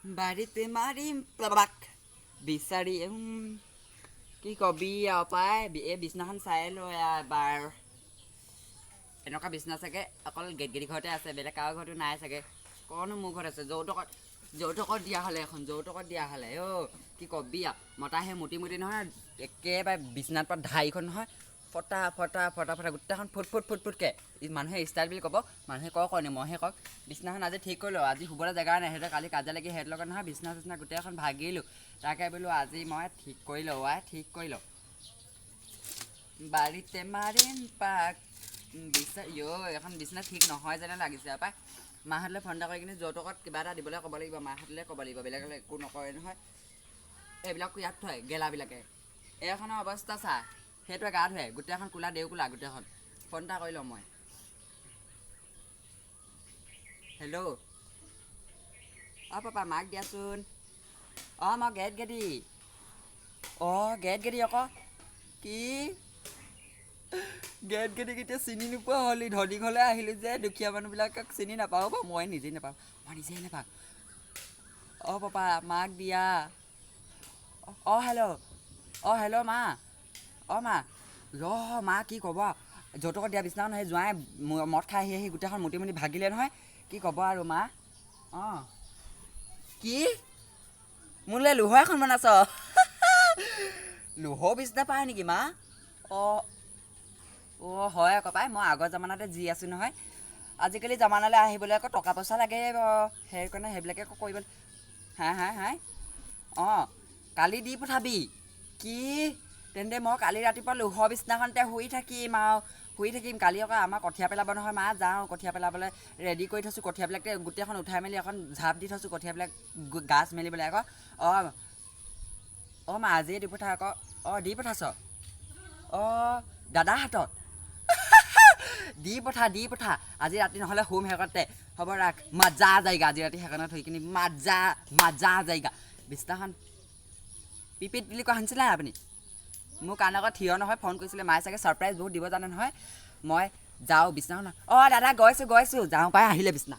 বাৰীতে মাৰিম প্লাবাক বিচাৰি কি কবি আৰু পাই এই বিচনাখন চাই লৈ এবাৰ এনেকুৱা বিচনা চাগে অকল গেটগেটি ঘৰতে আছে, বেলেগ কাৰো ঘৰতো নাই চাগে। কনো মোৰ ঘৰত আছে, যৌতুকত দিয়া হ'লে এখন যৌতুকত দিয়া হ'লে কি কবি আৰু মতা সেই মুটি নহয় একেবাৰে বিচনাত পৰা ঢাইখন নহয় ফটা ফটা ফটা ফটা গোটেইখন ফুটকে মানুহে ষ্টাইল বুলি ক'ব, মানুহে কয়নি মইহে কওক। বিচনাখন আজি ঠিক কৰিলোঁ, আজি শুবলৈ জেগা নাই, সিহঁতে কালি কাজিয়া লাগি সিহঁতৰ লগত নহয় বিচনা চিচনা গোটেইখন ভাগিলোঁ। তাকে বোলো আজি মই ঠিক কৰি লওঁ ঠিক কৰি লওঁ। বাৰীতে মাৰিম পাক এখন বিচনা ঠিক নহয় যেনে লাগিছে পাই। মাহঁতলৈ ফোন এটা কৰি কিনে যৌতুকত কিবা এটা দিবলৈ ক'ব লাগিব, মাহঁতলৈ ক'ব লাগিব, বেলেগলৈ একো নকৰে নহয়। এইবিলাক ইয়াত থয় গেলাবিলাকে। এইখনৰ অৱস্থা চা, সেইটোৱে গা ধুৱে গোটেইখন কোলা দেওকোলা গোটেইখন। ফোন এটা কৰি লওঁ মই। হেল্ল' পাপা মাক দিয়াচোন। মই গেটগেদি আকৌ কি গেটগেদি এতিয়া চিনি নোপোৱা হ'লি, ধনী ঘৰলৈ আহিলোঁ যে দুখীয়া মানুহবিলাকক চিনি নাপাওঁ বাৰু, মই নিজেই নাপাওঁ। পাপা মাক দিয়া। হেল্ল' মা মা মা কি ক'ব, যৌতুকত দিয়া বিচনাখন সেই জোঁৱাই মদ খাই আহি গোটেইখন মুটি ভাগিলে নহয়, কি ক'ব আৰু মা। কি মোলৈ লোহাৰ এখন বনাইছ? লোহৰ বিচনা পায় নেকি মা? হয় আকৌ পাই, মই আগৰ জামানাতে যি আছোঁ নহয়। আজিকালি জামানালৈ আহিবলৈ আকৌ টকা পইচা লাগে সেইকাৰণে সেইবিলাকে আকৌ কৰিব। হাই কালি দি পঠাবি। কি তেন্তে মই কালি ৰাতিপুৱা লোহৰ বিচনাখনতে শুই থাকিম কালি আকৌ আমাৰ কঠীয়া পেলাব নহয় মা, যাওঁ কঠীয়া পেলাবলৈ ৰেডি কৰি থৈছোঁ, কঠীয়াবিলাক গোটেইখন উঠাই মেলি এখন ঝাপ দি থৈছোঁ, কঠীয়াবিলাক গাজ মেলিবলৈ আকৌ। মা আজিয়ে দি পঠা আকৌ। দি পঠাইছ দাদাৰ হাতত। দি পঠা আজি ৰাতি নহ'লে শুম সেইকণতে। হ'ব ৰাখ, মজা যায়গা আজি ৰাতি সেইকণত থৈ কিনি মজা যায়গা। বিচনাখন পিপিত বুলি কোৱা শুনিছিলে নাই আপুনি? মোৰ কাৰণে আকৌ থিয় নহয়, ফোন কৰিছিলে মায়ে চাগে ছাৰপ্ৰাইজ বহুত দিব জানে নহয়। মই যাওঁ বিচনাখন দাদা গৈছোঁ যাওঁ পাই আহিলে বিচনা।